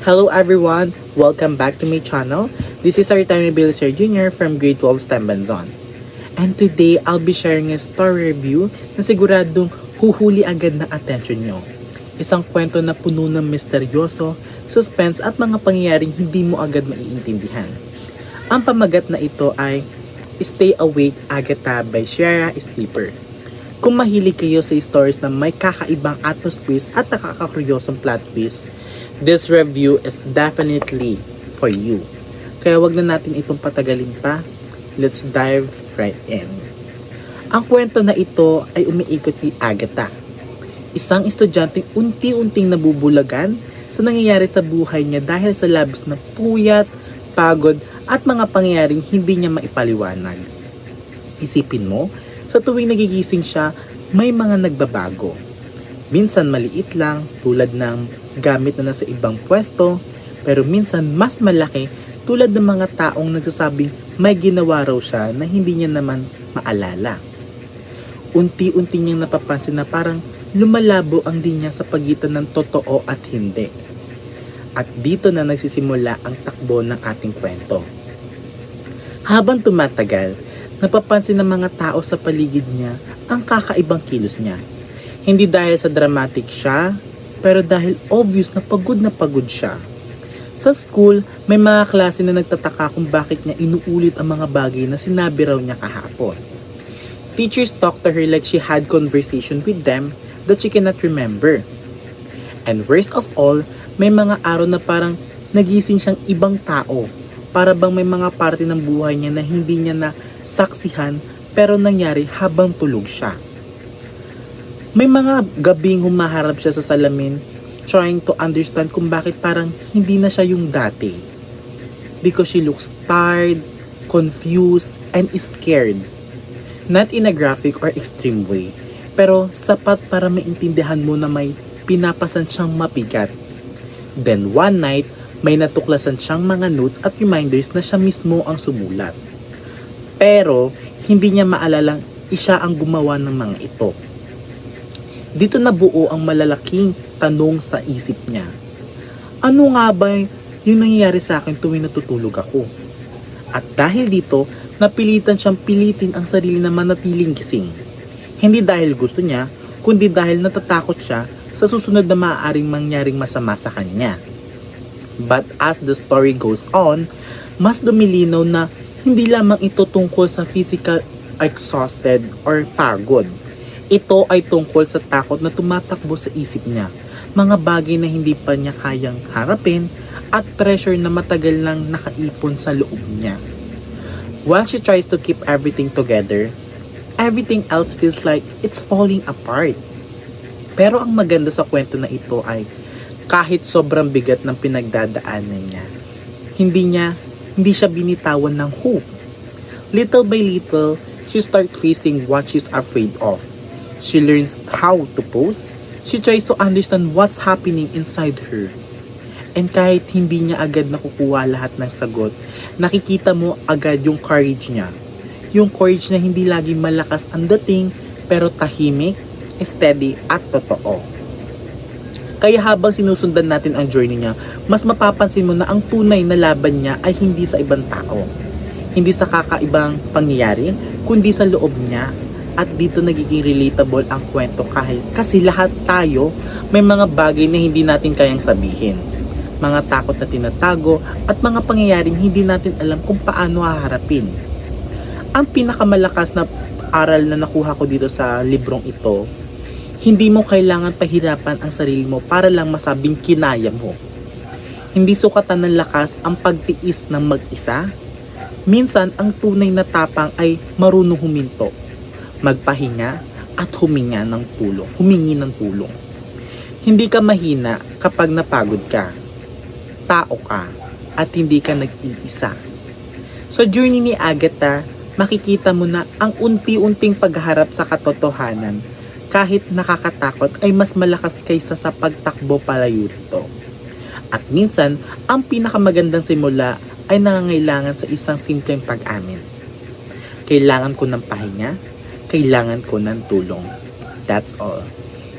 Hello everyone! Welcome back to my channel. This is Aritime Biliser Jr. from Grade 12 STEM Banzon. And today, I'll be sharing a story review na siguradong huhuli agad na attention nyo. Isang kwento na puno ng misteryoso, suspense at mga pangyayaring hindi mo agad maiintindihan. Ang pamagat na ito ay Stay Awake Agatha by Sierra Sleeper. Kung mahilig kayo sa stories na may kakaibang atmos twist at nakakakuryosong plot twist, this review is definitely for you. Kaya wag na natin itong patagalin pa. Let's dive right in. Ang kwento na ito ay umiikot kay Agatha, isang estudyanteng unti-unting nabubulagan sa nangyayari sa buhay niya dahil sa labis na puyat, pagod at mga pangyayaring hindi niya maipaliwanag. Isipin mo, sa tuwing nagigising siya, may mga nagbabago. Minsan maliit lang, tulad ng gamit na nasa ibang pwesto, pero minsan mas malaki, tulad ng mga taong nagsasabing may ginawa raw siya na hindi niya naman maalala. Unti-unti niyang napapansin na parang lumalabo ang linya sa pagitan ng totoo at hindi. At dito na nagsisimula ang takbo ng ating kwento. Habang tumatagal, napapansin ng mga tao sa paligid niya ang kakaibang kilos niya. Hindi dahil sa dramatic siya, pero dahil obvious na pagod siya. Sa school, may mga klase na nagtataka kung bakit niya inuulit ang mga bagay na sinabi raw niya kahapon. Teachers talk to her like she had conversation with them that she cannot remember. And worst of all, may mga araw na parang nagising siyang ibang tao. Para bang may mga parte ng buhay niya na hindi niya na saksihan pero nangyari habang tulog siya. May mga gabing humaharap siya sa salamin trying to understand kung bakit parang hindi na siya yung dati. Because she looks tired, confused, and scared. Not in a graphic or extreme way, pero sapat para maintindihan mo na may pinapasan siyang mabigat. Then one night, may natuklasan siyang mga notes at reminders na siya mismo ang sumulat. Pero hindi niya maalalang siya ang gumawa ng mga ito. Dito nabuo ang malalaking tanong sa isip niya. Ano nga ba yung nangyayari sa akin tuwing natutulog ako? At dahil dito, napilitan siyang pilitin ang sarili na manatiling gising. Hindi dahil gusto niya, kundi dahil natatakot siya sa susunod na maaaring mangyaring masama sa kanya. But as the story goes on, mas lumilinaw na hindi lamang ito tungkol sa physical exhausted or pagod. Ito ay tungkol sa takot na tumatakbo sa isip niya, mga bagay na hindi pa niya kayang harapin at pressure na matagal nang nakaipon sa loob niya. While she tries to keep everything together, everything else feels like it's falling apart. Pero ang maganda sa kwento na ito ay kahit sobrang bigat ng pinagdadaanan niya, hindi siya binitawan ng hope. Little by little, she starts facing what she's afraid of. She learns how to pose. She tries to understand what's happening inside her. And kahit hindi niya agad nakukuha lahat ng sagot, nakikita mo agad yung courage niya. Yung courage na hindi lagi malakas ang dating, pero tahimik, steady at totoo. Kaya habang sinusundan natin ang journey niya, mas mapapansin mo na ang tunay na laban niya ay hindi sa ibang tao. Hindi sa kakaibang pangyayari, kundi sa loob niya. At dito nagiging relatable ang kwento kasi lahat tayo may mga bagay na hindi natin kayang sabihin. Mga takot na tinatago at mga pangyayaring hindi natin alam kung paano haharapin. Ang pinakamalakas na aral na nakuha ko dito sa librong ito, hindi mo kailangan pahirapan ang sarili mo para lang masabing kinaya mo. Hindi sukatan ng lakas ang pagtiis ng mag-isa. Minsan, ang tunay na tapang ay marunong huminto, magpahinga at humingi ng tulong. Hindi ka mahina kapag napagod ka. Tao ka at hindi ka nag-iisa. Sa journey ni Agatha, makikita mo na ang unti-unting pagharap sa katotohanan kahit nakakatakot ay mas malakas kaysa sa pagtakbo palayo rito. At minsan, ang pinakamagandang simula ay nangangailangan sa isang simpleng pag-amin. Kailangan ko ng pahinga, kailangan ko ng tulong. That's all.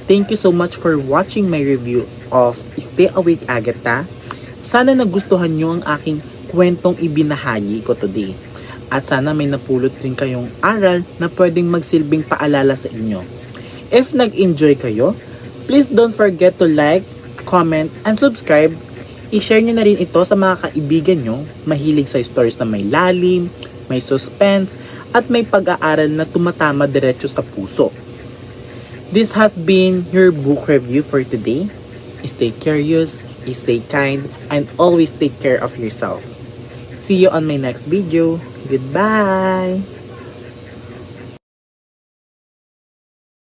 Thank you so much for watching my review of Stay Awake Agatha. Sana nagustuhan nyo ang aking kwentong ibinahagi ko today. At sana may napulot rin kayong aral na pwedeng magsilbing paalala sa inyo. If nag-enjoy kayo, please don't forget to like, comment, and subscribe. I-share nyo na rin ito sa mga kaibigan nyo mahilig sa stories na may lalim, may suspense, at may pag-aaral na tumatama diretso sa puso. This has been your book review for today. Stay curious, stay kind, and always take care of yourself. See you on my next video. Goodbye!